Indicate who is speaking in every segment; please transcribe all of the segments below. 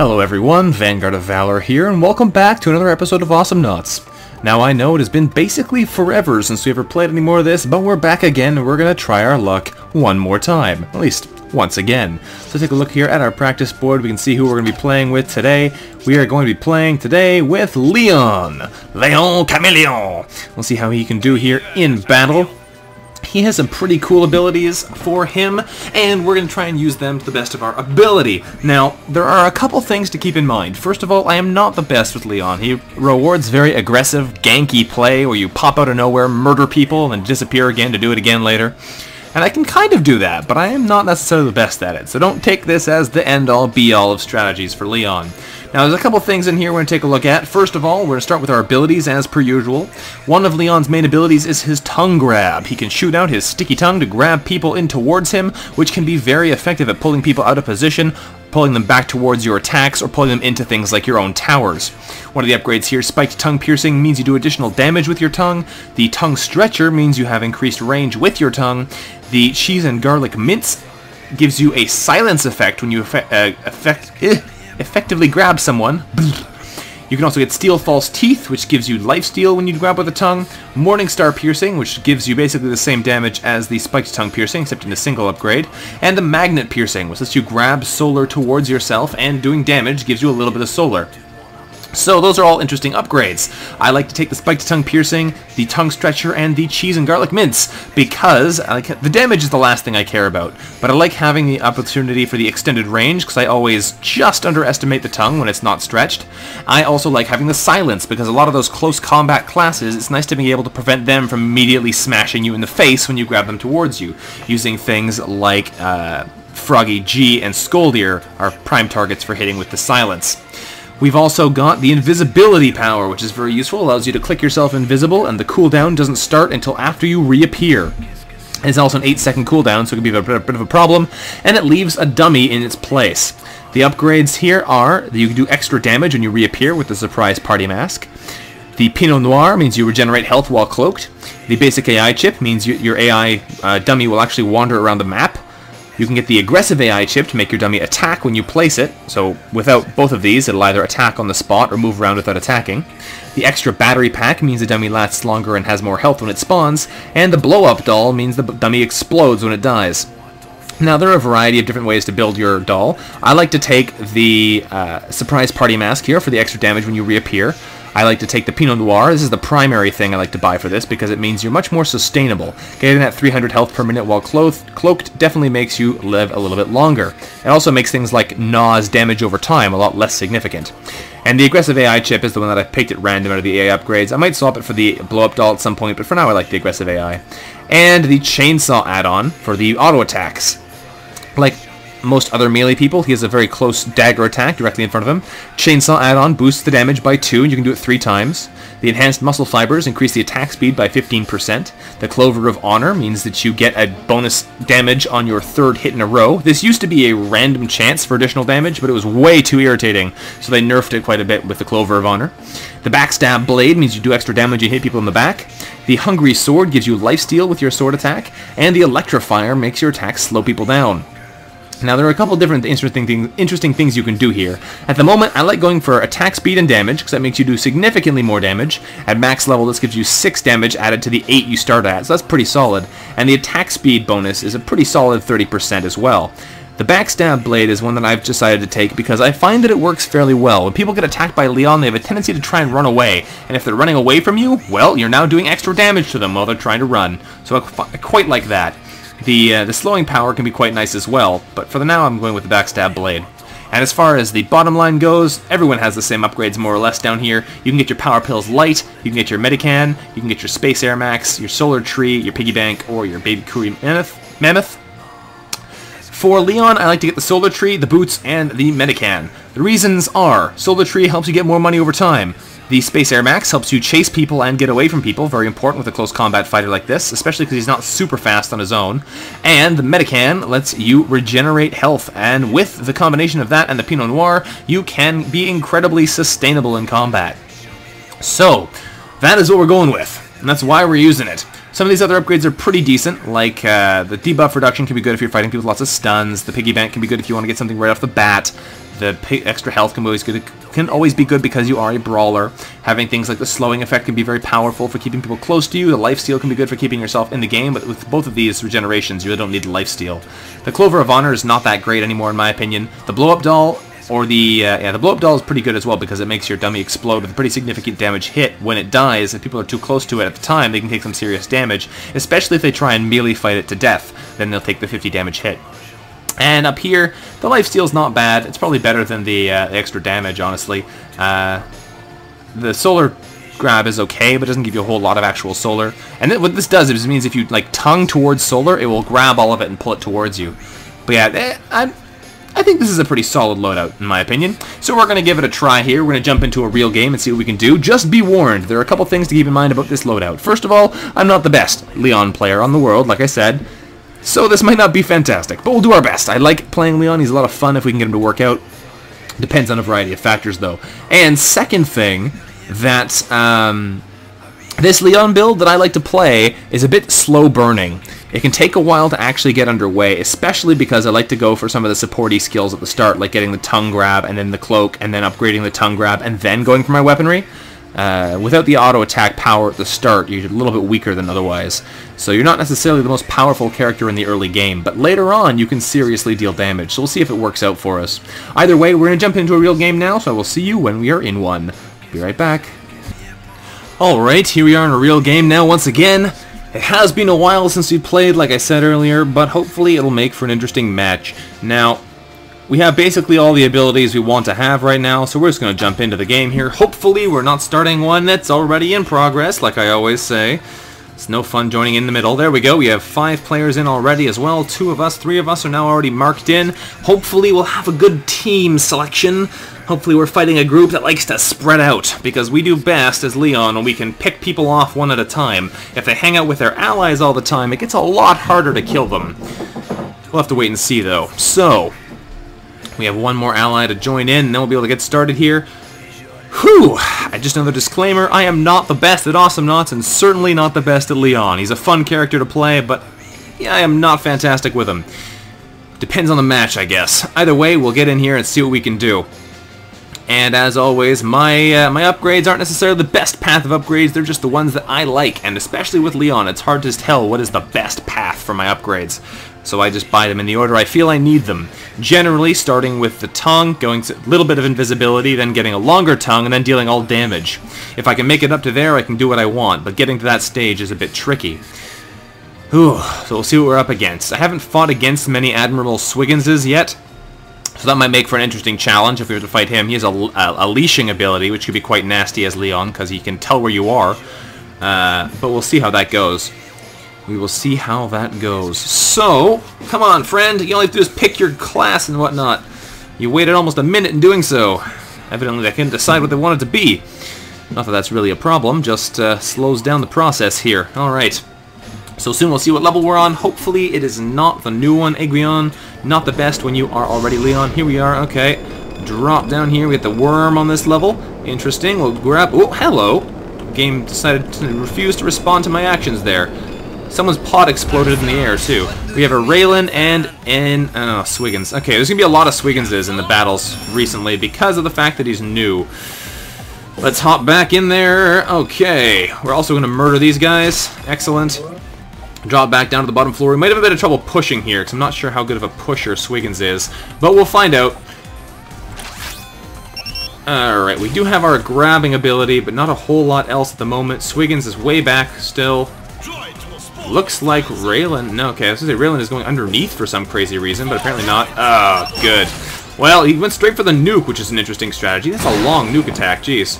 Speaker 1: Hello everyone, Vanguard of Valor here, and welcome back to another episode of Awesomenauts. Now I know it has been basically forever since we ever played any more of this, but we're back again and we're going to try our luck one more time. At least, once again. So take a look here at our practice board. We can see who we're going to be playing with today. We are going to be playing today with Leon Chameleon. We'll see how he can do here in battle. He has some pretty cool abilities for him, and we're going to try and use them to the best of our ability. Now, there are a couple things to keep in mind. First of all, I am not the best with Leon. He rewards very aggressive, ganky play, where you pop out of nowhere, murder people, and disappear again to do it again later. And I can kind of do that, but I am not necessarily the best at it, so don't take this as the end-all, be-all of strategies for Leon. Now, there's a couple things in here we're going to take a look at. First of all, we're going to start with our abilities as per usual. One of Leon's main abilities is his tongue grab. He can shoot out his sticky tongue to grab people in towards him, which can be very effective at pulling people out of position, pulling them back towards your attacks, or pulling them into things like your own towers. One of the upgrades here, spiked tongue piercing, means you do additional damage with your tongue. The tongue stretcher means you have increased range with your tongue. The cheese and garlic mince gives you a silence effect when you effectively grab someone. You can also get Steel False Teeth, which gives you lifesteal when you grab with the tongue. Morningstar Piercing, which gives you basically the same damage as the Spiked Tongue Piercing, except in a single upgrade. And the Magnet Piercing, which lets you grab solar towards yourself, and doing damage gives you a little bit of solar. So those are all interesting upgrades. I like to take the Spiked Tongue Piercing, the Tongue Stretcher, and the Cheese and Garlic Mince, because the damage is the last thing I care about. But I like having the opportunity for the extended range, because I always just underestimate the tongue when it's not stretched. I also like having the silence, because a lot of those close combat classes, it's nice to be able to prevent them from immediately smashing you in the face when you grab them towards you, using things like Froggy G and Scoldier are prime targets for hitting with the silence. We've also got the invisibility power, which is very useful. Allows you to click yourself invisible, and the cooldown doesn't start until after you reappear. It's also an 8-second cooldown, so it can be a bit of a problem, and it leaves a dummy in its place. The upgrades here are that you can do extra damage when you reappear with the Surprise Party Mask. The Pinot Noir means you regenerate health while cloaked. The Basic AI Chip means your AI dummy will actually wander around the map. You can get the Aggressive AI Chip to make your dummy attack when you place it, so without both of these, it'll either attack on the spot or move around without attacking. The Extra Battery Pack means the dummy lasts longer and has more health when it spawns, and the Blow Up Doll means the dummy explodes when it dies. Now, there are a variety of different ways to build your doll. I like to take the Surprise Party Mask here for the extra damage when you reappear. I like to take the Pinot Noir. This is the primary thing I like to buy for this because it means you're much more sustainable. Getting that 300 health per minute while cloaked definitely makes you live a little bit longer. It also makes things like Gnaw's damage over time a lot less significant. And the Aggressive AI Chip is the one that I picked at random out of the AI upgrades. I might swap it for the Blow-Up Doll at some point, but for now I like the Aggressive AI. And the Chainsaw add-on for the auto attacks. Like most other melee people, he has a very close dagger attack directly in front of him. Chainsaw add-on boosts the damage by 2, and you can do it 3 times. The Enhanced Muscle Fibers increase the attack speed by 15%. The Clover of Honor means that you get a bonus damage on your 3rd hit in a row. This used to be a random chance for additional damage, but it was way too irritating, so they nerfed it quite a bit with the Clover of Honor. The Backstab Blade means you do extra damage and hit people in the back. The Hungry Sword gives you lifesteal with your sword attack, and the Electrifier makes your attacks slow people down. Now, there are a couple different interesting things you can do here. At the moment, I like going for attack speed and damage, because that makes you do significantly more damage. At max level, this gives you 6 damage added to the 8 you start at, so that's pretty solid. And the attack speed bonus is a pretty solid 30% as well. The Backstab Blade is one that I've decided to take because I find that it works fairly well. When people get attacked by Leon, they have a tendency to try and run away. And if they're running away from you, well, you're now doing extra damage to them while they're trying to run. So I quite like that. The slowing power can be quite nice as well, but for the now I'm going with the Backstab Blade. And as far as the bottom line goes, everyone has the same upgrades more or less down here. You can get your Power Pills Light, you can get your Medican, you can get your Space Air Max, your Solar Tree, your Piggy Bank, or your Baby Curry Mammoth. For Leon, I like to get the Solar Tree, the Boots, and the Medican. The reasons are, Solar Tree helps you get more money over time. The Space Air Max helps you chase people and get away from people, very important with a close combat fighter like this, especially because he's not super fast on his own. And the Medican lets you regenerate health, and with the combination of that and the Pinot Noir, you can be incredibly sustainable in combat. So, that is what we're going with, and that's why we're using it. Some of these other upgrades are pretty decent, like the debuff reduction can be good if you're fighting people with lots of stuns, the Piggy Bank can be good if you want to get something right off the bat, The extra health can always be good because you are a brawler. Having things like the slowing effect can be very powerful for keeping people close to you. The lifesteal can be good for keeping yourself in the game, but with both of these regenerations, you really don't need the lifesteal. The Clover of Honor is not that great anymore, in my opinion. The blow-up doll, or the blow-up doll is pretty good as well because it makes your dummy explode with a pretty significant damage hit. When it dies, if people are too close to it at the time, they can take some serious damage, especially if they try and melee fight it to death. Then they'll take the 50 damage hit. And up here, the lifesteal's not bad. It's probably better than the extra damage, honestly. The solar grab is okay, but it doesn't give you a whole lot of actual solar. And what this does is it means if you like tongue towards solar, it will grab all of it and pull it towards you. But yeah, I think this is a pretty solid loadout, in my opinion. So we're going to give it a try here. We're going to jump into a real game and see what we can do. Just be warned, there are a couple things to keep in mind about this loadout. First of all, I'm not the best Leon player on the world, like I said. So this might not be fantastic, but we'll do our best. I like playing Leon. He's a lot of fun if we can get him to work out. Depends on a variety of factors, though. And second thing, that this Leon build that I like to play is a bit slow burning. It can take a while to actually get underway, especially because I like to go for some of the supporty skills at the start, like getting the tongue grab and then the cloak and then upgrading the tongue grab and then going for my weaponry. Without the auto attack power at the start, you're a little bit weaker than otherwise. So you're not necessarily the most powerful character in the early game, but later on you can seriously deal damage, so we'll see if it works out for us. Either way, we're going to jump into a real game now, so I will see you when we are in one. Be right back. Alright, here we are in a real game now once again. It has been a while since we played, like I said earlier, but hopefully it'll make for an interesting match. Now, we have basically all the abilities we want to have right now, so we're just going to jump into the game here. Hopefully we're not starting one that's already in progress, like I always say. It's no fun joining in the middle. There we go. We have 5 players in already as well. 2 of us, 3 of us are now already marked in. Hopefully we'll have a good team selection. Hopefully we're fighting a group that likes to spread out, because we do best as Leon when we can pick people off one at a time. If they hang out with their allies all the time, it gets a lot harder to kill them. We'll have to wait and see, though. So, we have one more ally to join in, and then we'll be able to get started here. Whew! Just another disclaimer, I am not the best at Awesomenauts, and certainly not the best at Leon. He's a fun character to play, but yeah, I am not fantastic with him. Depends on the match, I guess. Either way, we'll get in here and see what we can do. And as always, my upgrades aren't necessarily the best path of upgrades, they're just the ones that I like, and especially with Leon, it's hard to tell what is the best path for my upgrades. So I just buy them in the order I feel I need them. Generally, starting with the tongue, going to a little bit of invisibility, then getting a longer tongue, and then dealing all damage. If I can make it up to there, I can do what I want, but getting to that stage is a bit tricky. Whew, so we'll see what we're up against. I haven't fought against many Admiral Swigginses yet, so that might make for an interesting challenge if we were to fight him. He has a leashing ability, which could be quite nasty as Leon, because he can tell where you are. But we'll see how that goes. We will see how that goes. So, come on, friend. You all have to do is pick your class and whatnot. You waited almost a minute in doing so. Evidently, they couldn't decide what they wanted to be. Not that that's really a problem, just slows down the process here. Alright. So soon we'll see what level we're on. Hopefully it is not the new one, Aguion. Not the best when you are already Leon. Here we are, okay. Drop down here, we get the worm on this level. Interesting, we'll grab... Oh, hello! Game decided to refuse to respond to my actions there. Someone's pot exploded in the air, too. We have a Raylan and Swiggins. Okay, there's gonna be a lot of Swigginses in the battles recently because of the fact that he's new. Let's hop back in there. Okay, we're also gonna murder these guys. Excellent. Drop back down to the bottom floor. We might have a bit of trouble pushing here, because I'm not sure how good of a pusher Swiggins is. But we'll find out. Alright, we do have our grabbing ability, but not a whole lot else at the moment. Swiggins is way back still. Looks like Raylan... No, okay, I was going to say Raylan is going underneath for some crazy reason, but apparently not. Oh, good. Well, he went straight for the nuke, which is an interesting strategy. That's a long nuke attack, jeez.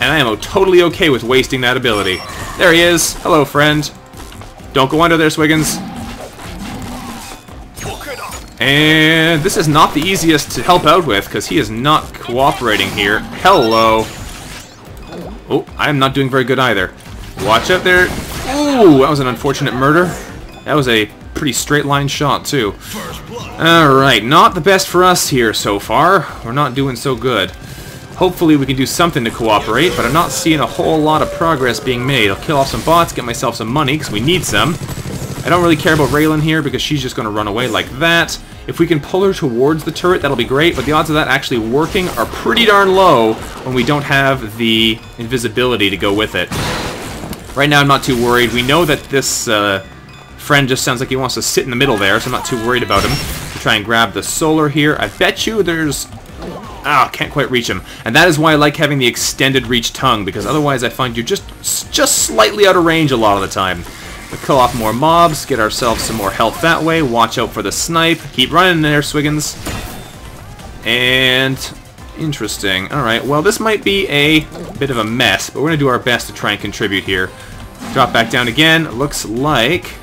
Speaker 1: And I am totally okay with wasting that ability. There he is. Hello, friend. Don't go under there, Swiggins. And this is not the easiest to help out with, because he is not cooperating here. Hello. Oh, I am not doing very good either. Watch out there. Ooh, that was an unfortunate murder. That was a pretty straight line shot, too. Alright, not the best for us here so far. We're not doing so good. Hopefully we can do something to cooperate, but I'm not seeing a whole lot of progress being made. I'll kill off some bots, get myself some money, because we need some. I don't really care about Raylan here, because she's just going to run away like that. If we can pull her towards the turret, that'll be great, but the odds of that actually working are pretty darn low when we don't have the invisibility to go with it. Right now I'm not too worried. We know that this friend just sounds like he wants to sit in the middle there, so I'm not too worried about him. We'll try and grab the solar here. I bet you there's... Ah, can't quite reach him. And that is why I like having the extended reach tongue, because otherwise I find you're just slightly out of range a lot of the time. We'll kill off more mobs, get ourselves some more health that way, watch out for the snipe, keep running there, Swiggins. And... interesting. Alright, well this might be a bit of a mess, but we're going to do our best to try and contribute here. Drop back down again. Looks like...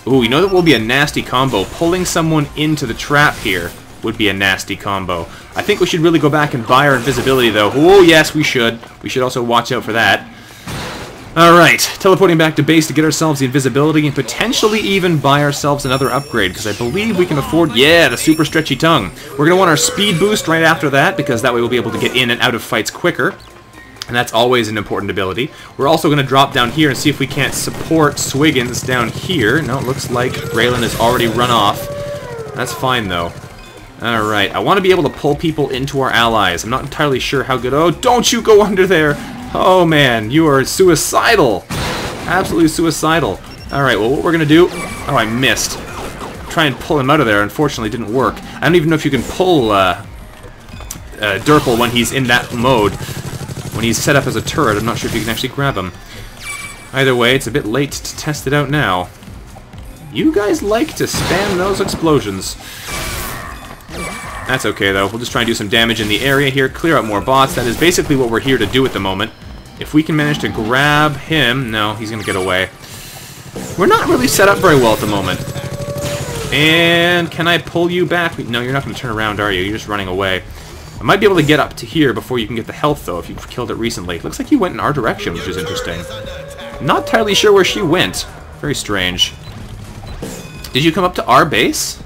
Speaker 1: Ooh, you know that will be a nasty combo. Pulling someone into the trap here would be a nasty combo. I think we should really go back and buy our invisibility, though. Oh, yes, we should. We should also watch out for that. Alright, teleporting back to base to get ourselves the invisibility and potentially even buy ourselves another upgrade, because I believe we can afford, yeah, the super stretchy tongue. We're going to want our speed boost right after that, because that way we'll be able to get in and out of fights quicker. And that's always an important ability. We're also going to drop down here and see if we can't support Swiggins down here. No, it looks like Raylan has already run off. That's fine, though. Alright, I want to be able to pull people into our allies. I'm not entirely sure how good... Oh, don't you go under there! Oh, man, you are suicidal! Absolutely suicidal. Alright, well, what we're going to do... Oh, I missed. Try and pull him out of there. Unfortunately, it didn't work. I don't even know if you can pull Durple when he's in that mode. When he's set up as a turret, I'm not sure if you can actually grab him. Either way, it's a bit late to test it out now. You guys like to spam those explosions. That's okay, though. We'll just try and do some damage in the area here, clear out more bots. That is basically what we're here to do at the moment. If we can manage to grab him... No, he's going to get away. We're not really set up very well at the moment. And can I pull you back? No, you're not going to turn around, are you? You're just running away. I might be able to get up to here before you can get the health, though, if you've killed it recently. Looks like you went in our direction, which is interesting. Not entirely sure where she went. Very strange. Did you come up to our base?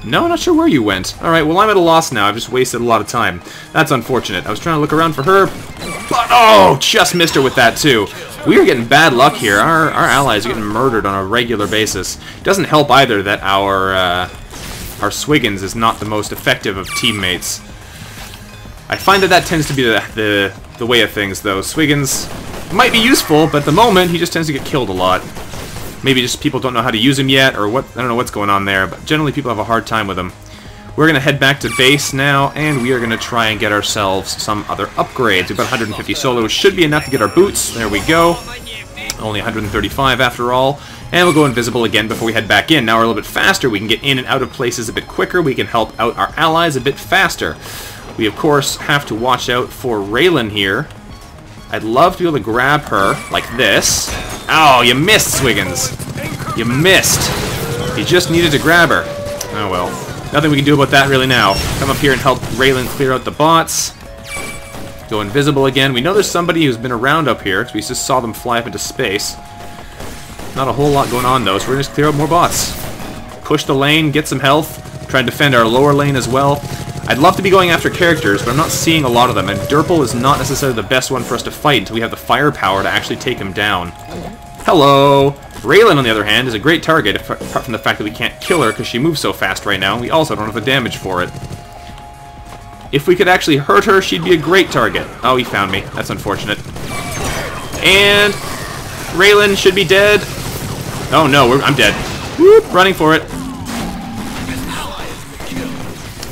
Speaker 1: No, not sure where you went. Alright, well, I'm at a loss now. I've just wasted a lot of time. That's unfortunate. I was trying to look around for her, but oh, just missed her with that, too. We are getting bad luck here. Our allies are getting murdered on a regular basis. It doesn't help either that our Swiggins is not the most effective of teammates. I find that tends to be the way of things, though. Swiggins might be useful, but at the moment, he just tends to get killed a lot. Maybe just people don't know how to use him yet, or what. I don't know what's going on there, but generally people have a hard time with him. We're going to head back to base now, and we are going to try and get ourselves some other upgrades. We've got 150 solar, which should be enough to get our boots. There we go. Only 135 after all. And we'll go invisible again before we head back in. Now we're a little bit faster. We can get in and out of places a bit quicker. We can help out our allies a bit faster. We, of course, have to watch out for Raylan here. I'd love to be able to grab her like this. Oh, you missed, Swiggins. You missed. You just needed to grab her. Oh, well. Nothing we can do about that really now. Come up here and help Raylan clear out the bots. Go invisible again. We know there's somebody who's been around up here, because we just saw them fly up into space. Not a whole lot going on, though, so we're going to just clear out more bots. Push the lane, get some health. Try and defend our lower lane as well. I'd love to be going after characters, but I'm not seeing a lot of them, and Durple is not necessarily the best one for us to fight until we have the firepower to actually take him down. Hello! Raylan, on the other hand, is a great target, apart from the fact that we can't kill her because she moves so fast right now, and we also don't have the damage for it. If we could actually hurt her, she'd be a great target. Oh, he found me. That's unfortunate. And Raylan should be dead. Oh no, I'm dead. Whoop, running for it.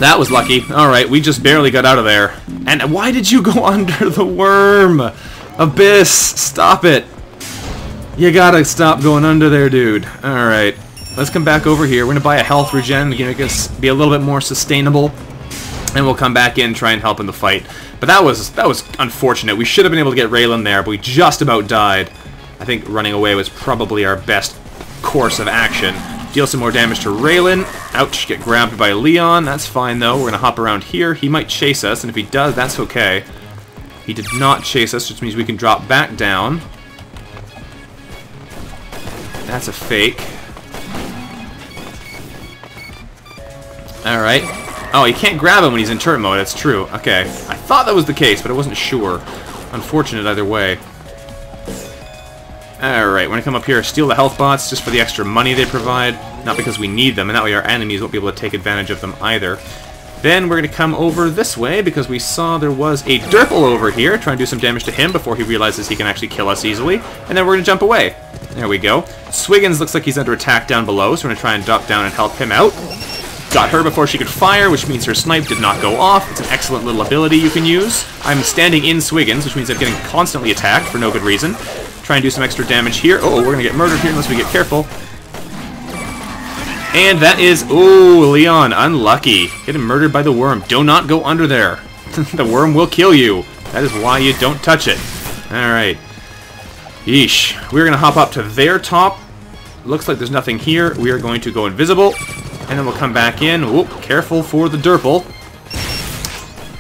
Speaker 1: That was lucky. Alright, we just barely got out of there. And why did you go under the worm? Abyss, stop it. You gotta stop going under there, dude. Alright, let's come back over here. We're gonna buy a health regen to make us be a little bit more sustainable. And we'll come back in and try and help in the fight. But that was unfortunate. We should have been able to get Raylan there, but we just about died. I think running away was probably our best course of action. Deal some more damage to Raylan. Ouch, get grabbed by Leon. That's fine, though. We're going to hop around here. He might chase us, and if he does, that's okay. He did not chase us, which means we can drop back down. That's a fake. Alright. Oh, you can't grab him when he's in turret mode. That's true. Okay. I thought that was the case, but I wasn't sure. Unfortunate either way. Alright, we're going to come up here, steal the health bots just for the extra money they provide. Not because we need them, and that way our enemies won't be able to take advantage of them either. Then we're going to come over this way because we saw there was a Durple over here. Try and do some damage to him before he realizes he can actually kill us easily. And then we're going to jump away. There we go. Swiggins looks like he's under attack down below, so we're going to try and drop down and help him out. Got her before she could fire, which means her snipe did not go off. It's an excellent little ability you can use. I'm standing in Swiggins, which means I'm getting constantly attacked for no good reason. Try and do some extra damage here. Oh, we're going to get murdered here unless we get careful. And that is, ooh, Leon, unlucky. Getting murdered by the worm. Do not go under there. The worm will kill you. That is why you don't touch it. Alright. Yeesh. We're going to hop up to their top. Looks like there's nothing here. We are going to go invisible. And then we'll come back in. Ooh, careful for the Durple.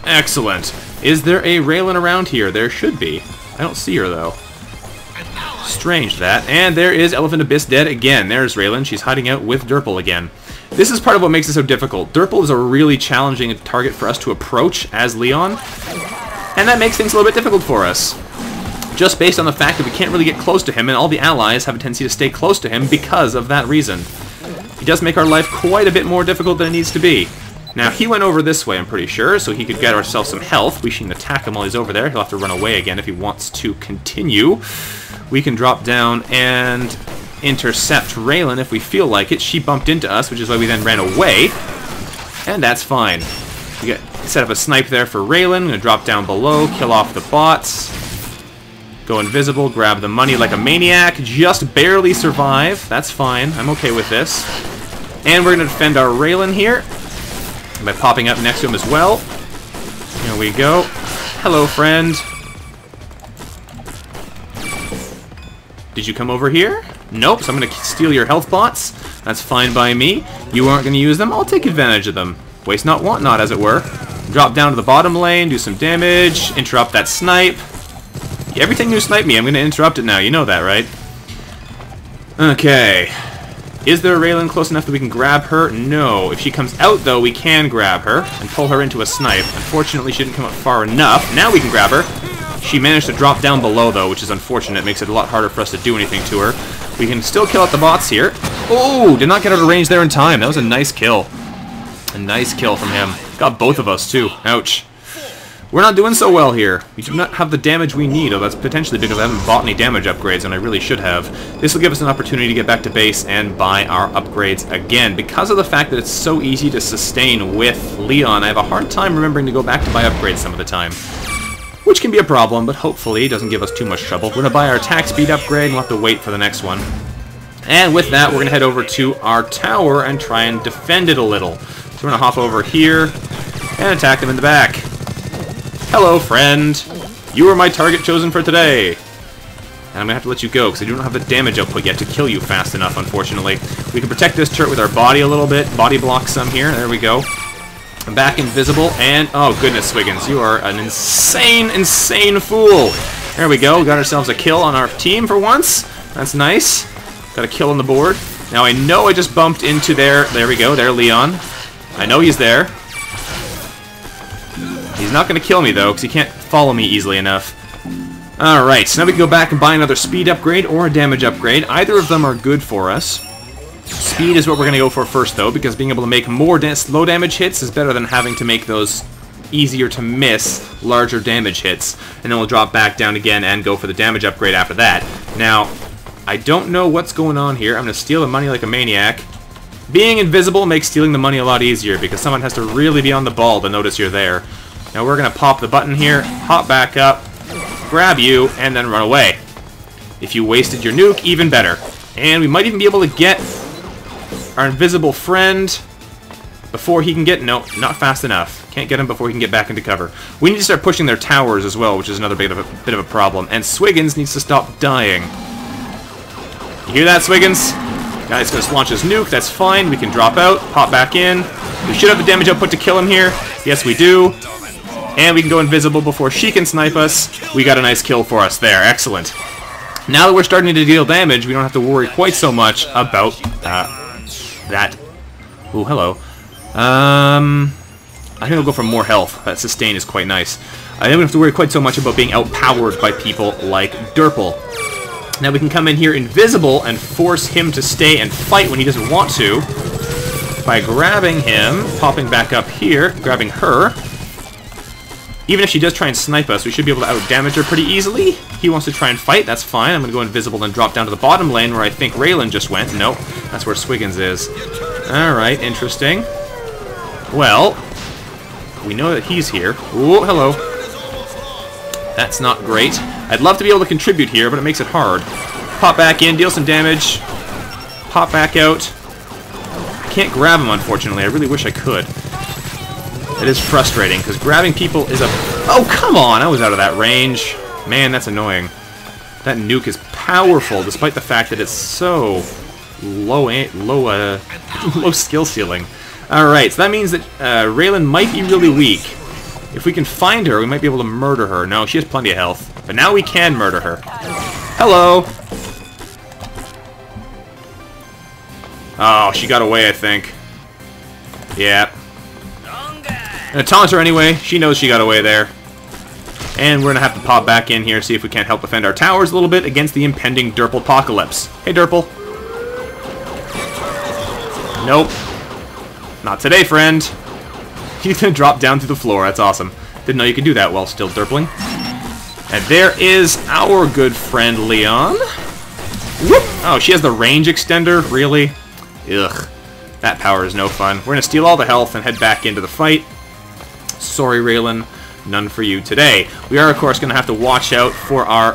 Speaker 1: Excellent. Is there a Raylan around here? There should be. I don't see her, though. Strange that. And there is Elephant Abyss dead again. There's Raylan. She's hiding out with Durple again. This is part of what makes it so difficult. Durple is a really challenging target for us to approach as Leon. And that makes things a little bit difficult for us. Just based on the fact that we can't really get close to him, and all the allies have a tendency to stay close to him because of that reason. He does make our life quite a bit more difficult than it needs to be. Now, he went over this way, I'm pretty sure, so he could get ourselves some health. We shouldn't attack him while he's over there. He'll have to run away again if he wants to continue. We can drop down and intercept Raylan if we feel like it. She bumped into us, which is why we then ran away. And that's fine. We get set up a snipe there for Raylan. I'm going to drop down below, kill off the bots. Go invisible, grab the money like a maniac. Just barely survive. That's fine. I'm okay with this. And we're going to defend our Raylan here by popping up next to him as well. There we go. Hello, friend. Did you come over here? Nope, so I'm going to steal your health bots. That's fine by me. You aren't going to use them. I'll take advantage of them. Waste not, want not, as it were. Drop down to the bottom lane, do some damage, interrupt that snipe. Everything you snipe me, I'm going to interrupt it now. You know that, right? Okay. Is there a Raylan close enough that we can grab her? No. If she comes out, though, we can grab her and pull her into a snipe. Unfortunately, she didn't come up far enough. Now we can grab her. She managed to drop down below, though, which is unfortunate. It makes it a lot harder for us to do anything to her. We can still kill out the bots here. Oh, did not get out of range there in time. That was a nice kill. A nice kill from him. Got both of us, too. Ouch. We're not doing so well here. We do not have the damage we need. Oh, that's potentially because I haven't bought any damage upgrades, and I really should have. This will give us an opportunity to get back to base and buy our upgrades again. Because of the fact that it's so easy to sustain with Leon, I have a hard time remembering to go back to buy upgrades some of the time. Which can be a problem, but hopefully it doesn't give us too much trouble. We're going to buy our attack speed upgrade, and we'll have to wait for the next one. And with that, we're going to head over to our tower and try and defend it a little. So we're going to hop over here and attack them in the back. Hello, friend. You are my target chosen for today. And I'm going to have to let you go, because I don't have the damage output yet to kill you fast enough, unfortunately. We can protect this turret with our body a little bit. Body block some here. There we go. I'm back invisible, and oh goodness, Swiggins, you are an insane, insane fool. There we go, got ourselves a kill on our team for once. That's nice. Got a kill on the board. Now I know I just bumped into there we go, there Leon. I know he's there. He's not going to kill me though, because he can't follow me easily enough. Alright, so now we can go back and buy another speed upgrade or a damage upgrade. Either of them are good for us. Speed is what we're going to go for first, though, because being able to make more slow damage hits is better than having to make those easier to miss, larger damage hits. And then we'll drop back down again and go for the damage upgrade after that. Now, I don't know what's going on here. I'm going to steal the money like a maniac. Being invisible makes stealing the money a lot easier, because someone has to really be on the ball to notice you're there. Now we're going to pop the button here, hop back up, grab you, and then run away. If you wasted your nuke, even better. And we might even be able to get our invisible friend before he can get... No, not fast enough. Can't get him before he can get back into cover. We need to start pushing their towers as well, which is another bit of a problem. And Swiggins needs to stop dying. You hear that, Swiggins? Guy's going to launch his nuke. That's fine. We can drop out, pop back in. We should have the damage output to kill him here. Yes, we do. And we can go invisible before she can snipe us. We got a nice kill for us there. Excellent. Now that we're starting to deal damage, we don't have to worry quite so much about that. Ooh, hello. I think I'll go for more health. That sustain is quite nice. I don't have to worry quite so much about being outpowered by people like Durple. Now we can come in here invisible and force him to stay and fight when he doesn't want to. By grabbing him, popping back up here, grabbing her. Even if she does try and snipe us, we should be able to out-damage her pretty easily. He wants to try and fight, that's fine. I'm going to go invisible and drop down to the bottom lane where I think Raylan just went. Nope, that's where Swiggins is. Alright, interesting. Well, we know that he's here. Ooh, hello. That's not great. I'd love to be able to contribute here, but it makes it hard. Pop back in, deal some damage. Pop back out. I can't grab him, unfortunately. I really wish I could. It is frustrating, because grabbing people is a... Oh, come on! I was out of that range. Man, that's annoying. That nuke is powerful, despite the fact that it's so low skill ceiling. Alright, so that means that Raylan might be really weak. If we can find her, we might be able to murder her. No, she has plenty of health. But now we can murder her. Hello! Oh, she got away, I think. Yeah. I'm gonna taunt her anyway. She knows she got away there. And we're gonna have to pop back in here, see if we can't help defend our towers a little bit against the impending Derple apocalypse. Hey, Derple. Nope. Not today, friend. He's gonna drop down to the floor. That's awesome. Didn't know you could do that while still derpling. And there is our good friend Leon. Whoop! Oh, she has the range extender? Really? Ugh. That power is no fun. We're gonna steal all the health and head back into the fight. Sorry, Raylan. None for you today. We are, of course, gonna have to watch out for our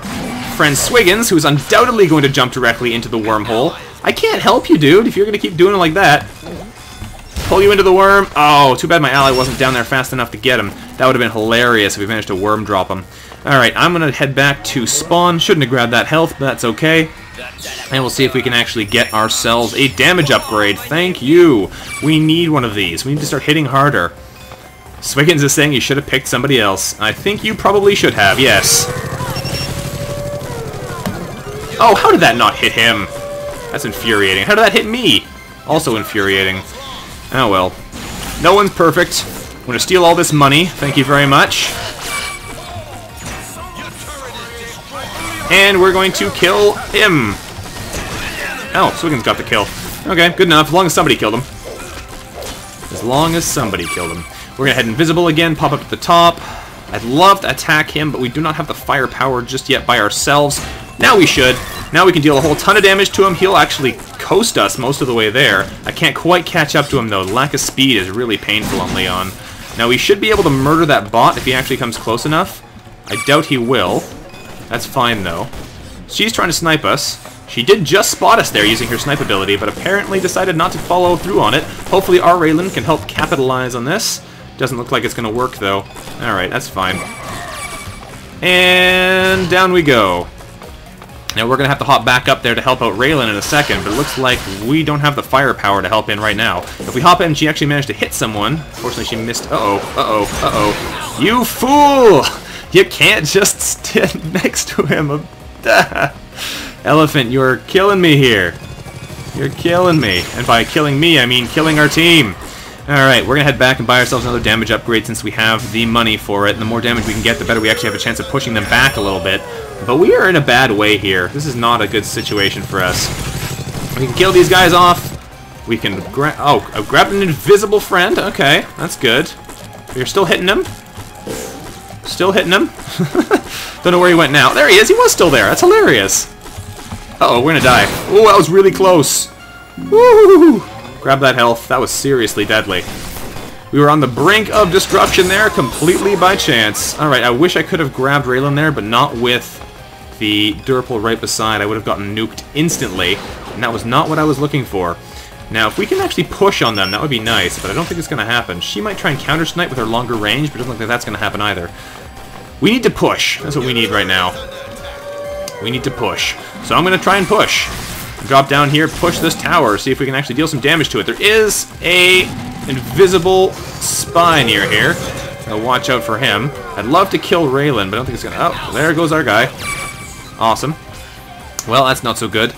Speaker 1: friend Swiggins, who is undoubtedly going to jump directly into the wormhole. I can't help you, dude, if you're gonna keep doing it like that. Pull you into the worm. Oh, too bad my ally wasn't down there fast enough to get him. That would have been hilarious if we managed to worm drop him. Alright, I'm going to head back to spawn. Shouldn't have grabbed that health, but that's okay. And we'll see if we can actually get ourselves a damage upgrade. Thank you. We need one of these. We need to start hitting harder. Swiggins is saying you should have picked somebody else. I think you probably should have, yes. Oh, how did that not hit him? That's infuriating. How did that hit me? Also infuriating. Oh well. No one's perfect. I'm gonna steal all this money. Thank you very much. And we're going to kill him. Oh, Swiggins got the kill. Okay, good enough. As long as somebody killed him. As long as somebody killed him. We're gonna head invisible again, pop up at the top. I'd love to attack him, but we do not have the firepower just yet by ourselves. Now we should. Now we can deal a whole ton of damage to him. He'll actually coast us most of the way there. I can't quite catch up to him, though. The lack of speed is really painful on Leon. Now, we should be able to murder that bot if he actually comes close enough. I doubt he will. That's fine, though. She's trying to snipe us. She did just spot us there using her snipe ability, but apparently decided not to follow through on it. Hopefully our Raylan can help capitalize on this. Doesn't look like it's going to work, though. Alright, that's fine. And down we go. Now we're going to have to hop back up there to help out Raylan in a second, but it looks like we don't have the firepower to help in right now. If we hop in, she actually managed to hit someone. Fortunately, she missed. Uh-oh, uh-oh, uh-oh. You fool! You can't just stand next to him. Elephant, you're killing me here. You're killing me. And by killing me, I mean killing our team. Alright, we're going to head back and buy ourselves another damage upgrade since we have the money for it. And the more damage we can get, the better we actually have a chance of pushing them back a little bit. But we are in a bad way here. This is not a good situation for us. We can kill these guys off. We can grab... Oh, I grabbed an invisible friend. Okay, that's good. You're still hitting him? Still hitting him? Don't know where he went now. There he is. He was still there. That's hilarious. Uh-oh, we're gonna die. Oh, that was really close. Woo! Grab that health. That was seriously deadly. We were on the brink of destruction there, completely by chance. Alright, I wish I could have grabbed Raylan there, but not with the Derple right beside. I would have gotten nuked instantly, and that was not what I was looking for. Now, if we can actually push on them, that would be nice, but I don't think it's going to happen. She might try and counter-snipe with her longer range, but it doesn't look like that's going to happen either. We need to push. That's what we need right now. We need to push. So I'm going to try and push. Drop down here, push this tower, see if we can actually deal some damage to it. There is a invisible spy near here. So watch out for him. I'd love to kill Raylan, but I don't think it's going to... Oh, there goes our guy. Awesome. Well, that's not so good.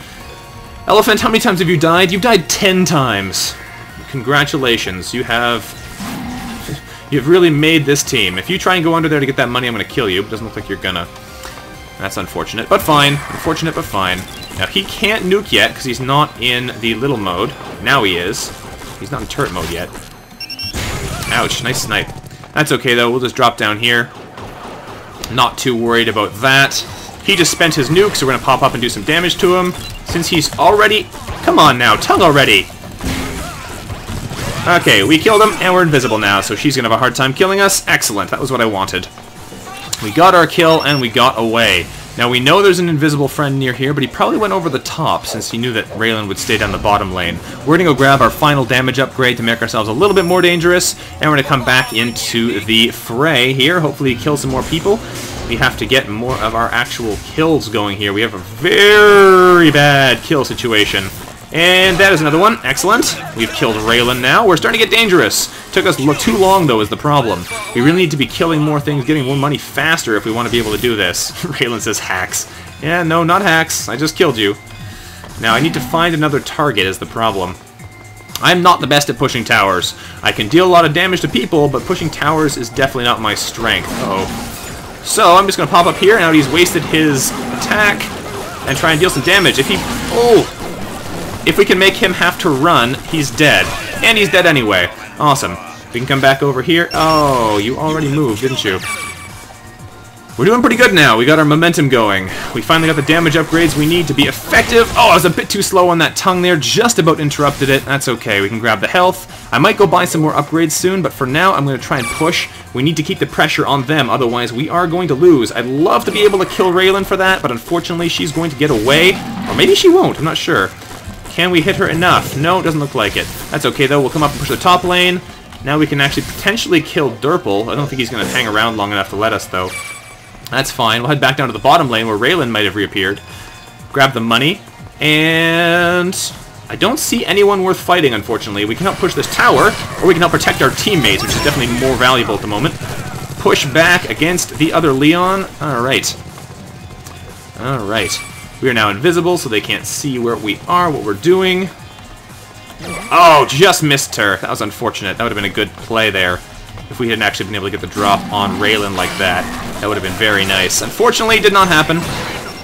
Speaker 1: Elephant, how many times have you died? You've died 10 times. Congratulations. You've really made this team. If you try and go under there to get that money, I'm going to kill you. But it doesn't look like you're gonna. That's unfortunate, but fine. Unfortunate, but fine. Now, he can't nuke yet, because he's not in the little mode. Now he is. He's not in turret mode yet. Ouch, nice snipe. That's okay, though. We'll just drop down here. Not too worried about that. He just spent his nuke, so we're going to pop up and do some damage to him. Since he's already... Come on now, tongue already! Okay, we killed him, and we're invisible now, so she's going to have a hard time killing us. Excellent, that was what I wanted. We got our kill, and we got away. Now, we know there's an invisible friend near here, but he probably went over the top, since he knew that Raylan would stay down the bottom lane. We're going to go grab our final damage upgrade to make ourselves a little bit more dangerous, and we're going to come back into the fray here, hopefully kill some more people. We have to get more of our actual kills going here. We have a very bad kill situation. And that is another one. Excellent. We've killed Raylan now. We're starting to get dangerous. Took us too long, though, is the problem. We really need to be killing more things, getting more money faster if we want to be able to do this. Raylan says hacks. Yeah, no, not hacks. I just killed you. Now, I need to find another target is the problem. I'm not the best at pushing towers. I can deal a lot of damage to people, but pushing towers is definitely not my strength. Uh-oh. So, I'm just going to pop up here. Now he's wasted his attack and try and deal some damage. If he... Oh! If we can make him have to run, he's dead. And he's dead anyway. Awesome. We can come back over here. Oh, you already moved, didn't you? We're doing pretty good now. We got our momentum going. We finally got the damage upgrades we need to be effective. Oh, I was a bit too slow on that tongue there. Just about interrupted it. That's okay. We can grab the health. I might go buy some more upgrades soon, but for now, I'm going to try and push. We need to keep the pressure on them, otherwise we are going to lose. I'd love to be able to kill Raylan for that, but unfortunately, she's going to get away. Or maybe she won't. I'm not sure. Can we hit her enough? No, it doesn't look like it. That's okay, though. We'll come up and push the top lane. Now we can actually potentially kill Durple. I don't think he's going to hang around long enough to let us, though. That's fine. We'll head back down to the bottom lane where Raylan might have reappeared. Grab the money. And I don't see anyone worth fighting, unfortunately. We can help push this tower, or we can help protect our teammates, which is definitely more valuable at the moment. Push back against the other Leon. Alright. Alright. We are now invisible, so they can't see where we are, what we're doing. Oh, just missed her. That was unfortunate. That would have been a good play there. If we hadn't actually been able to get the drop on Raylan like that, that would have been very nice. Unfortunately, it did not happen.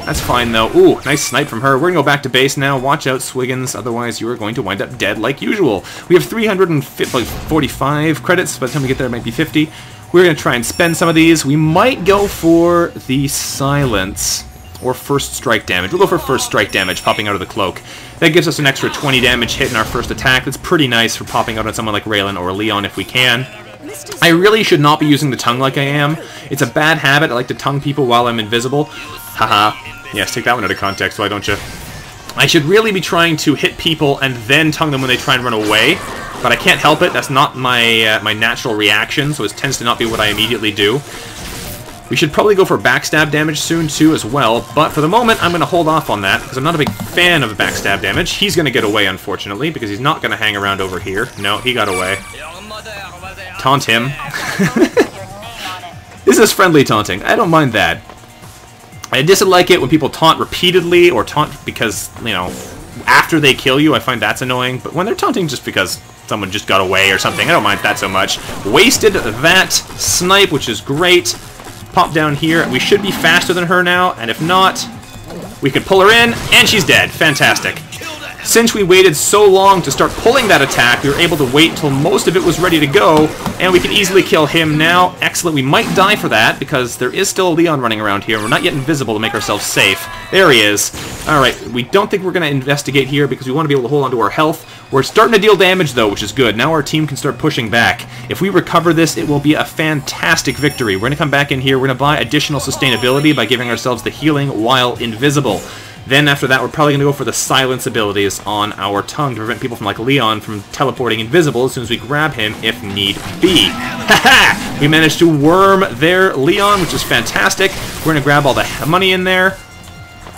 Speaker 1: That's fine, though. Ooh, nice snipe from her. We're going to go back to base now. Watch out, Swiggins. Otherwise, you are going to wind up dead like usual. We have 345 credits. By the time we get there, it might be 50. We're going to try and spend some of these. We might go for the silence. Or first strike damage. We'll go for first strike damage, popping out of the cloak. That gives us an extra 20 damage hit in our first attack. That's pretty nice for popping out on someone like Raylan or Leon if we can. I really should not be using the tongue like I am. It's a bad habit. I like to tongue people while I'm invisible. Haha. Yes, take that one out of context, why don't you? I should really be trying to hit people and then tongue them when they try and run away. But I can't help it. That's not my my natural reaction, so it tends to not be what I immediately do. We should probably go for backstab damage soon, too, as well. But for the moment, I'm going to hold off on that, because I'm not a big fan of backstab damage. He's going to get away, unfortunately, because he's not going to hang around over here. No, he got away. Taunt him. This is friendly taunting. I don't mind that. I dislike it when people taunt repeatedly, or taunt because, you know, after they kill you. I find that's annoying. But when they're taunting just because someone just got away or something, I don't mind that so much. Wasted that snipe, which is great. Pop down here. We should be faster than her now, and if not, we could pull her in, and she's dead. Fantastic. Since we waited so long to start pulling that attack, we were able to wait until most of it was ready to go, and we can easily kill him now. Excellent. We might die for that, because there is still a Leon running around here, and we're not yet invisible to make ourselves safe. There he is. Alright, we don't think we're going to investigate here, because we want to be able to hold on to our health. We're starting to deal damage, though, which is good. Now our team can start pushing back. If we recover this, it will be a fantastic victory. We're going to come back in here. We're going to buy additional sustainability by giving ourselves the healing while invisible. Then after that, we're probably going to go for the silence abilities on our tongue to prevent people from, like Leon, from teleporting invisible as soon as we grab him if need be. Haha! We managed to worm their Leon, which is fantastic. We're going to grab all the money in there.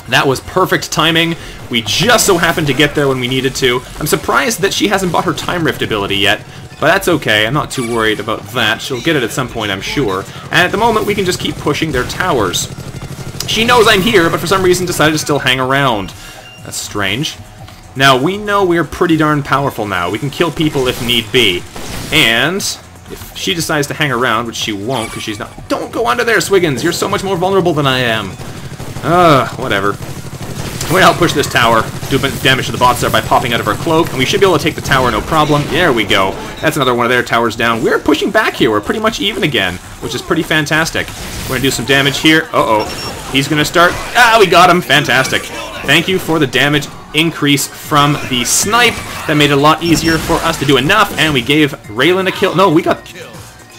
Speaker 1: That was perfect timing. We just so happened to get there when we needed to. I'm surprised that she hasn't bought her Time Rift ability yet, but that's okay. I'm not too worried about that. She'll get it at some point, I'm sure. And at the moment, we can just keep pushing their towers. She knows I'm here, but for some reason decided to still hang around. That's strange. Now, we know we're pretty darn powerful now. We can kill people if need be. And if she decides to hang around, which she won't because she's not... Don't go under there, Swiggins! You're so much more vulnerable than I am. Whatever. We're gonna help push this tower, do a bit of damage to the bots there by popping out of our cloak, and we should be able to take the tower no problem. There we go. That's another one of their towers down. We're pushing back here. We're pretty much even again, which is pretty fantastic. We're gonna do some damage here. Uh-oh. He's gonna start. Ah, we got him. Fantastic. Thank you for the damage increase from the snipe. That made it a lot easier for us to do enough, and we gave Raylan a kill. No, we got...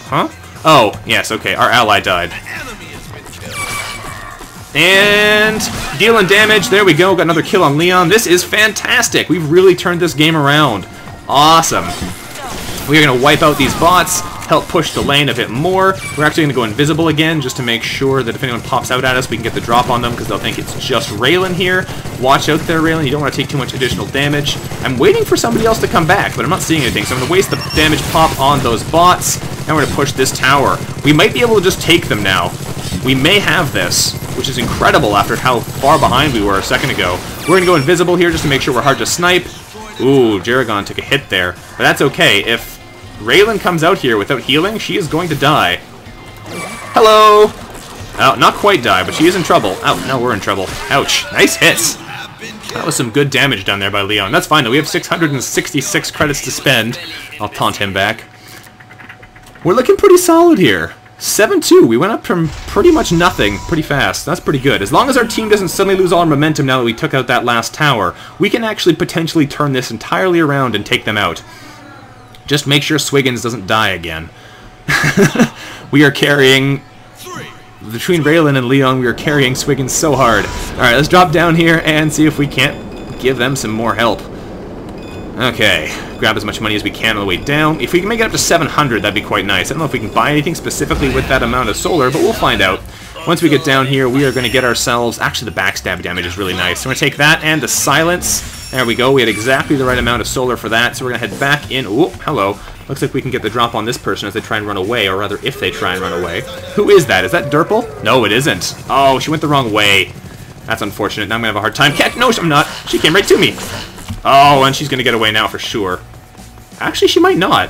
Speaker 1: Huh? Oh, yes, okay. Our ally died. And dealing damage. There we go. Got another kill on Leon. This is fantastic. We've really turned this game around. Awesome. We're going to wipe out these bots, help push the lane a bit more. We're actually going to go invisible again just to make sure that if anyone pops out at us, we can get the drop on them because they'll think it's just Raylan here. Watch out there, Raylan. You don't want to take too much additional damage. I'm waiting for somebody else to come back, but I'm not seeing anything, so I'm going to waste the damage pop on those bots, and we're going to push this tower. We might be able to just take them now. We may have this, which is incredible after how far behind we were a second ago. We're going to go invisible here just to make sure we're hard to snipe. Ooh, Jaragon took a hit there, but that's okay. If Raylan comes out here without healing, she is going to die. Hello! Oh, not quite die, but she is in trouble. Oh, no, we're in trouble. Ouch. Nice hits. That was some good damage done there by Leon. That's fine, though. We have 666 credits to spend. I'll taunt him back. We're looking pretty solid here. 7-2. We went up from pretty much nothing pretty fast. That's pretty good. As long as our team doesn't suddenly lose all our momentum now that we took out that last tower, we can actually potentially turn this entirely around and take them out. Just make sure Swiggins doesn't die again. We are carrying... Between Raylan and Leon, we are carrying Swiggins so hard. Alright, let's drop down here and see if we can't give them some more help. Okay, grab as much money as we can on the way down. If we can make it up to 700, that'd be quite nice. I don't know if we can buy anything specifically with that amount of solar, but we'll find out. Once we get down here, we are going to get ourselves... Actually, the backstab damage is really nice. So we're going to take that and the silence. There we go. We had exactly the right amount of solar for that. So we're going to head back in. Ooh, hello. Looks like we can get the drop on this person as they try and run away, or rather, if they try and run away. Who is that? Is that Durple? No, it isn't. Oh, she went the wrong way. That's unfortunate. Now I'm going to have a hard time. No, I'm not. She came right to me. Oh, and she's going to get away now for sure. Actually, she might not.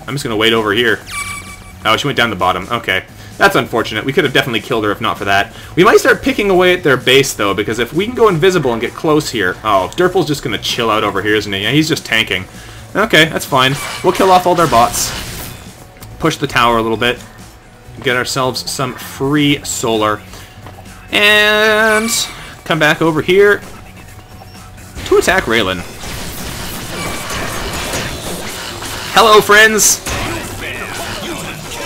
Speaker 1: I'm just going to wait over here. Oh, she went down the bottom. Okay. That's unfortunate. We could have definitely killed her if not for that. We might start picking away at their base, though, because if we can go invisible and get close here... Oh, Durple's just going to chill out over here, isn't he? Yeah, he's just tanking. Okay, that's fine. We'll kill off all their bots. Push the tower a little bit. Get ourselves some free solar. And come back over here to attack Raylan. Hello, friends!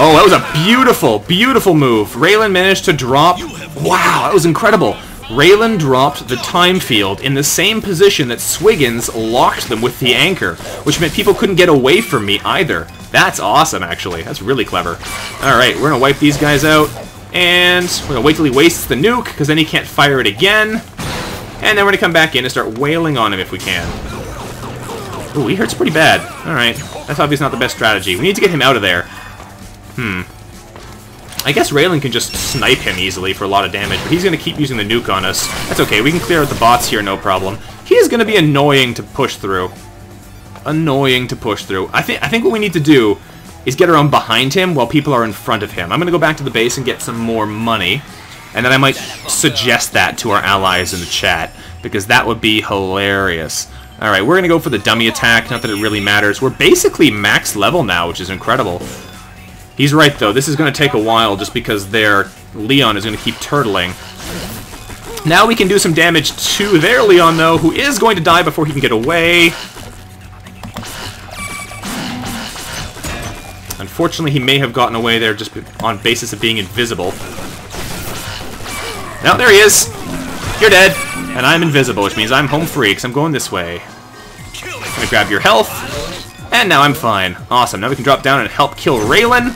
Speaker 1: Oh, that was a beautiful, beautiful move. Raylan managed to drop... Wow, that was incredible. Raylan dropped the time field in the same position that Swiggins locked them with the anchor, which meant people couldn't get away from me either. That's awesome, actually. That's really clever. Alright, we're going to wipe these guys out, and we're going to wait till he wastes the nuke, because then he can't fire it again. And then we're going to come back in and start wailing on him if we can. Ooh, he hurts pretty bad. Alright, that's obviously not the best strategy. We need to get him out of there. I guess Raylan can just snipe him easily for a lot of damage, but he's going to keep using the nuke on us. That's okay, we can clear out the bots here, no problem. He is going to be annoying to push through. Annoying to push through. I think what we need to do is get around behind him while people are in front of him. I'm going to go back to the base and get some more money, and then I might suggest that to our allies in the chat, because that would be hilarious. Alright, we're going to go for the dummy attack, not that it really matters. We're basically max level now, which is incredible. He's right, though. This is going to take a while just because their Leon is going to keep turtling. Now we can do some damage to their Leon, though, who is going to die before he can get away. Unfortunately, he may have gotten away there just on basis of being invisible. No, there he is. You're dead. And I'm invisible, which means I'm home free, because I'm going this way. I'm going to grab your health. And now I'm fine. Awesome. Now we can drop down and help kill Raylan.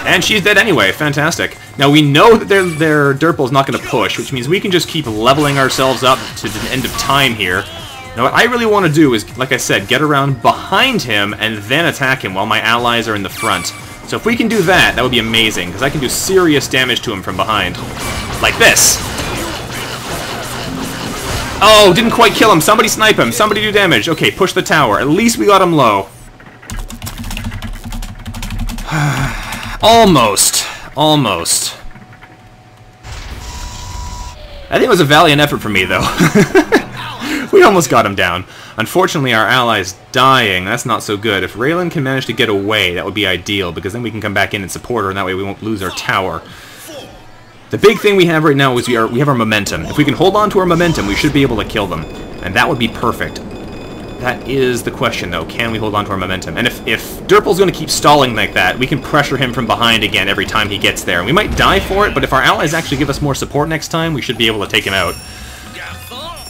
Speaker 1: And she's dead anyway. Fantastic. Now we know that their Durple's not going to push, which means we can just keep leveling ourselves up to the end of time here. Now what I really want to do is, like I said, get around behind him and then attack him while my allies are in the front. So if we can do that, that would be amazing, because I can do serious damage to him from behind. Like this. Oh, didn't quite kill him. Somebody snipe him. Somebody do damage. Okay, push the tower. At least we got him low. Almost. Almost. I think it was a valiant effort from me, though. We almost got him down. Unfortunately, our ally's dying. That's not so good. If Raylan can manage to get away, that would be ideal, because then we can come back in and support her, and that way we won't lose our tower. The big thing we have right now is we have our momentum. If we can hold on to our momentum, we should be able to kill them. And that would be perfect. That is the question, though. Can we hold on to our momentum? And if Durple's going to keep stalling like that, we can pressure him from behind again every time he gets there. And we might die for it, but if our allies actually give us more support next time, we should be able to take him out.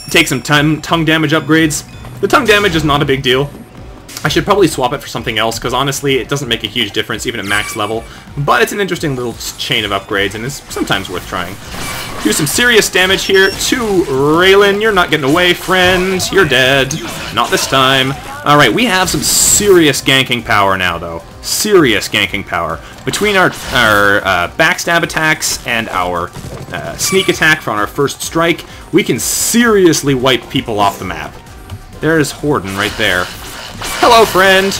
Speaker 1: Take some tongue damage upgrades. The tongue damage is not a big deal. I should probably swap it for something else, because honestly, it doesn't make a huge difference, even at max level. But it's an interesting little chain of upgrades, and it's sometimes worth trying. Do some serious damage here to Raylan. You're not getting away, friend. You're dead. Not this time. Alright, we have some serious ganking power now, though. Serious ganking power. Between our backstab attacks and our sneak attack from our first strike, we can seriously wipe people off the map. There's Horden right there. Hello, friend!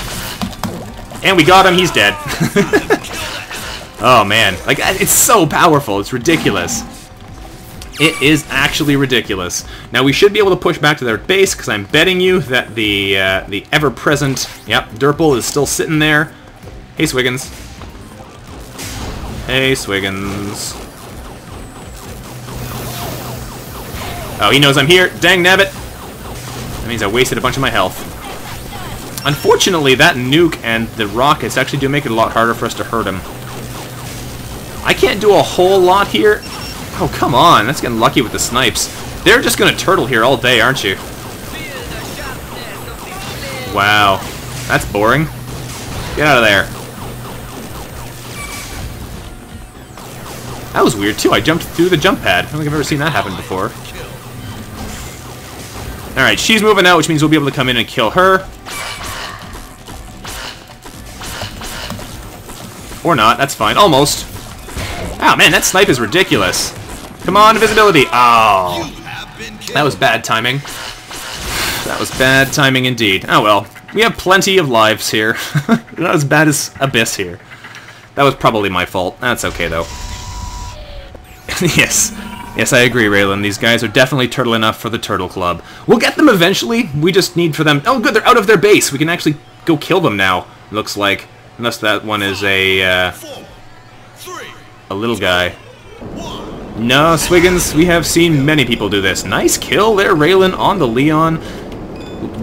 Speaker 1: And we got him, he's dead. Oh, man. Like, it's so powerful, it's ridiculous. It is actually ridiculous. Now, we should be able to push back to their base, because I'm betting you that the ever-present, yep, Durple is still sitting there. Hey, Swiggins. Hey, Swiggins. Oh, he knows I'm here. Dang nabbit. That means I wasted a bunch of my health. Unfortunately, that nuke and the rockets actually do make it a lot harder for us to hurt him. I can't do a whole lot here. Oh, come on. That's getting lucky with the snipes. They're just going to turtle here all day, aren't you? Wow. That's boring. Get out of there. That was weird, too. I jumped through the jump pad. I don't think I've ever seen that happen before. Alright, she's moving out, which means we'll be able to come in and kill her. Or not, that's fine. Almost. Oh, man, that snipe is ridiculous. Come on, invisibility. Oh. That was bad timing. That was bad timing indeed. Oh, well. We have plenty of lives here. Not as bad as Abyss here. That was probably my fault. That's okay, though. Yes. Yes, I agree, Raylan. These guys are definitely turtle enough for the Turtle Club. We'll get them eventually. We just need for them... Oh, good, they're out of their base. We can actually go kill them now, looks like. Unless that one is a little guy. No, Swiggins, we have seen many people do this. Nice kill there, Raylan, on the Leon.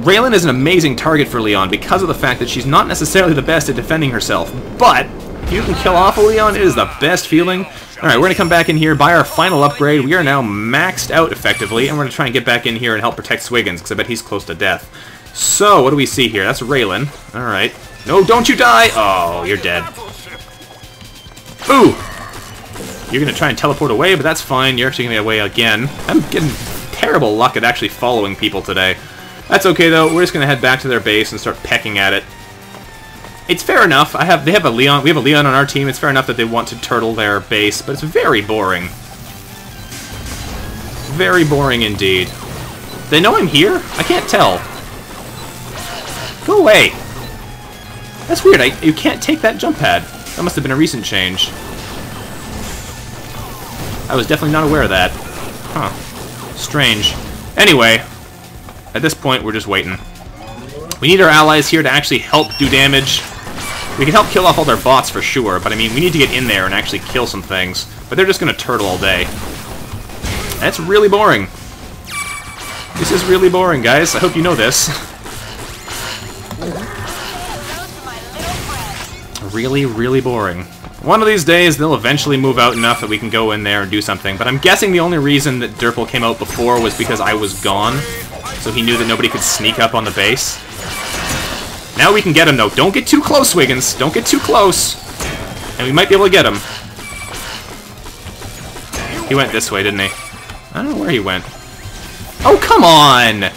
Speaker 1: Raylan is an amazing target for Leon because of the fact that she's not necessarily the best at defending herself. But if you can kill off a Leon, it is the best feeling. Alright, we're going to come back in here, buy our final upgrade. We are now maxed out effectively, and we're going to try and get back in here and help protect Swiggins, because I bet he's close to death. So, what do we see here? That's Raylan. Alright. No, don't you die! Oh, you're dead. Ooh! You're going to try and teleport away, but that's fine. You're actually going to get away again. I'm getting terrible luck at actually following people today. That's okay, though. We're just going to head back to their base and start pecking at it. It's fair enough. We have a Leon on our team. It's fair enough that they want to turtle their base, but it's very boring. Very boring indeed. They know I'm here? I can't tell. Go away. That's weird. You can't take that jump pad. That must have been a recent change. I was definitely not aware of that. Huh. Strange. Anyway, at this point, we're just waiting. We need our allies here to actually help do damage. We can help kill off all their bots for sure, but I mean, we need to get in there and actually kill some things. But they're just going to turtle all day. That's really boring. This is really boring, guys. I hope you know this. Really, really boring. One of these days, they'll eventually move out enough that we can go in there and do something, but I'm guessing the only reason that Durple came out before was because I was gone, so he knew that nobody could sneak up on the base. Now we can get him, though. Don't get too close, Wiggins. Don't get too close. And we might be able to get him. He went this way, didn't he? I don't know where he went. Oh, come on!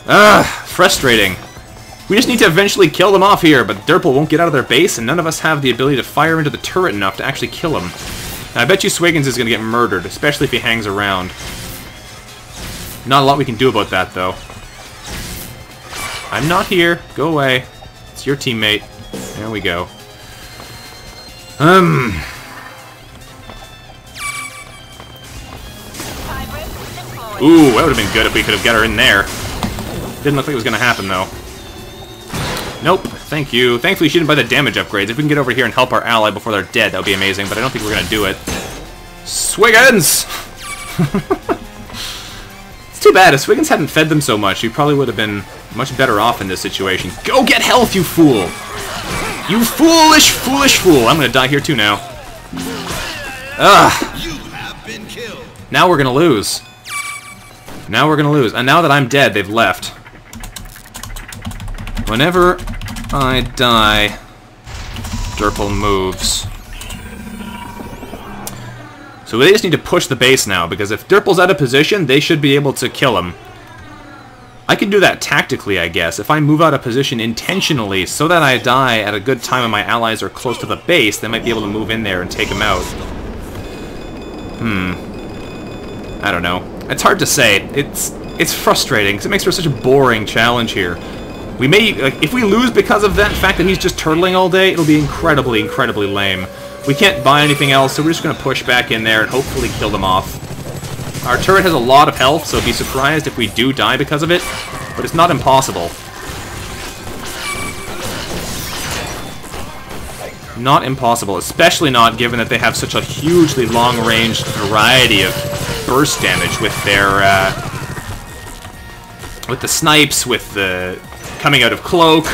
Speaker 1: Ugh, frustrating. We just need to eventually kill them off here, but Durple won't get out of their base, and none of us have the ability to fire into the turret enough to actually kill him. Now, I bet you Swiggins is going to get murdered, especially if he hangs around. Not a lot we can do about that, though. I'm not here. Go away. It's your teammate. There we go. Ooh, that would have been good if we could have got her in there. Didn't look like it was going to happen, though. Nope, thank you. Thankfully, she didn't buy the damage upgrades. If we can get over here and help our ally before they're dead, that would be amazing, but I don't think we're going to do it. Swiggins! It's too bad. If Swiggins hadn't fed them so much, we probably would have been much better off in this situation. Go get health, you fool! You foolish, foolish fool! I'm going to die here, too, now. Ugh! Now we're going to lose. Now we're going to lose. And now that I'm dead, they've left. Whenever I die, Durple moves. So they just need to push the base now, because if Durple's out of position, they should be able to kill him. I can do that tactically, I guess. If I move out of position intentionally so that I die at a good time and my allies are close to the base, they might be able to move in there and take him out. I don't know. It's hard to say. It's frustrating, because it makes for such a boring challenge here. We may, like, if we lose because of that fact that he's just turtling all day, it'll be incredibly, incredibly lame. We can't buy anything else, so we're just going to push back in there and hopefully kill them off. Our turret has a lot of health, so be surprised if we do die because of it, but it's not impossible. Not impossible, especially not given that they have such a hugely long-range variety of burst damage with their, with the snipes, with the coming out of cloak.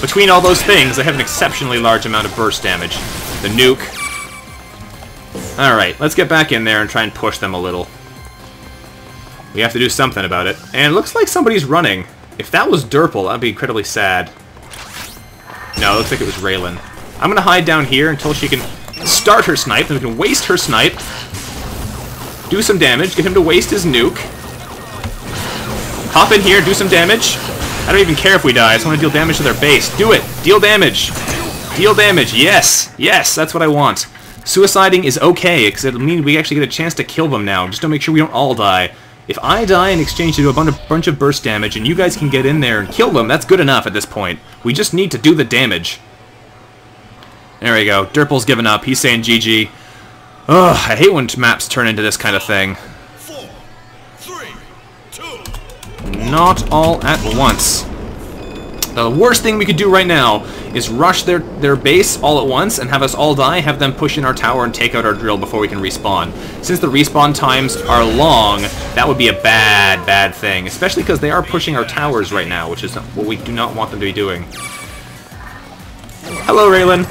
Speaker 1: Between all those things, they have an exceptionally large amount of burst damage. The nuke. Alright, let's get back in there and try and push them a little. We have to do something about it. And it looks like somebody's running. If that was Durple, that'd be incredibly sad. No, it looks like it was Raylan. I'm gonna hide down here until she can start her snipe, and we can waste her snipe. Do some damage, get him to waste his nuke. Hop in here, do some damage. I don't even care if we die, I just want to deal damage to their base. Do it! Deal damage! Deal damage, yes! Yes, that's what I want. Suiciding is okay, because it'll mean we actually get a chance to kill them now. Just to make sure we don't all die. If I die in exchange to do a bunch of burst damage, and you guys can get in there and kill them, that's good enough at this point. We just need to do the damage. There we go. Durple's given up. He's saying GG. Ugh, I hate when maps turn into this kind of thing.
Speaker 2: 4, 3, 2.
Speaker 1: Not all at once. The worst thing we could do right now is rush their base all at once and have us all die, have them push in our tower and take out our drill before we can respawn. Since the respawn times are long, that would be a bad, bad thing. Especially because they are pushing our towers right now, which is what we do not want them to be doing. Hello, Raylan.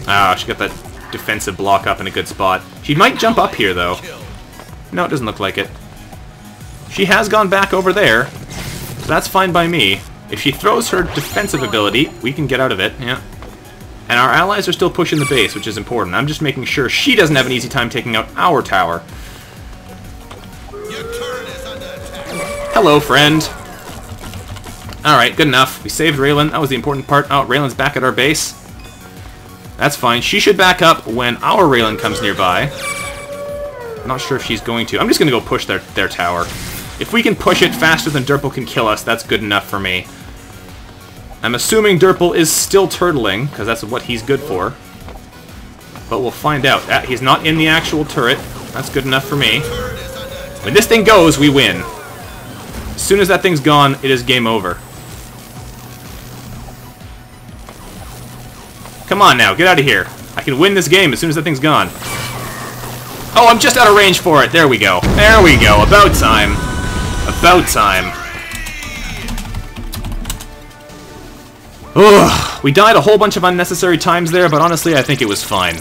Speaker 1: Ah, she got that defensive block up in a good spot. She might jump up here, though. No, it doesn't look like it. She has gone back over there, so that's fine by me. If she throws her defensive ability, we can get out of it, yeah. And our allies are still pushing the base, which is important. I'm just making sure she doesn't have an easy time taking out our tower.
Speaker 2: Your turret is under attack.
Speaker 1: Hello, friend. Alright, good enough. We saved Raylan. That was the important part. Oh, Raylan's back at our base. That's fine. She should back up when our Raylan comes nearby. I'm not sure if she's going to. I'm just going to go push their tower. If we can push it faster than Durple can kill us, that's good enough for me. I'm assuming Durple is still turtling, because that's what he's good for. But we'll find out. He's not in the actual turret. That's good enough for me. When this thing goes, we win. As soon as that thing's gone, it is game over. Come on now, get out of here. I can win this game as soon as that thing's gone. Oh, I'm just out of range for it. There we go. There we go. About time. About time. Ugh. We died a whole bunch of unnecessary times there, but honestly, I think it was fine.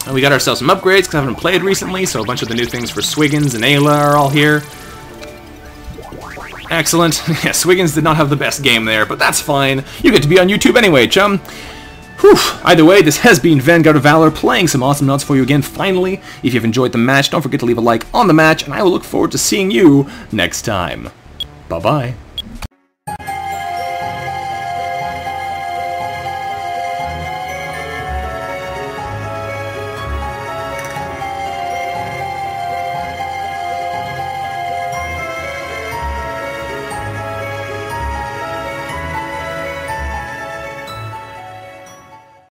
Speaker 1: And we got ourselves some upgrades, because I haven't played recently, so a bunch of the new things for Swiggins and Ayla are all here. Excellent. Yeah, Swiggins did not have the best game there, but that's fine. You get to be on YouTube anyway, chum. Whew. Either way, this has been Vanguard of Valor playing some Awesomenauts for you again, finally. If you've enjoyed the match, don't forget to leave a like on the match, and I will look forward to seeing you next time. Bye-bye.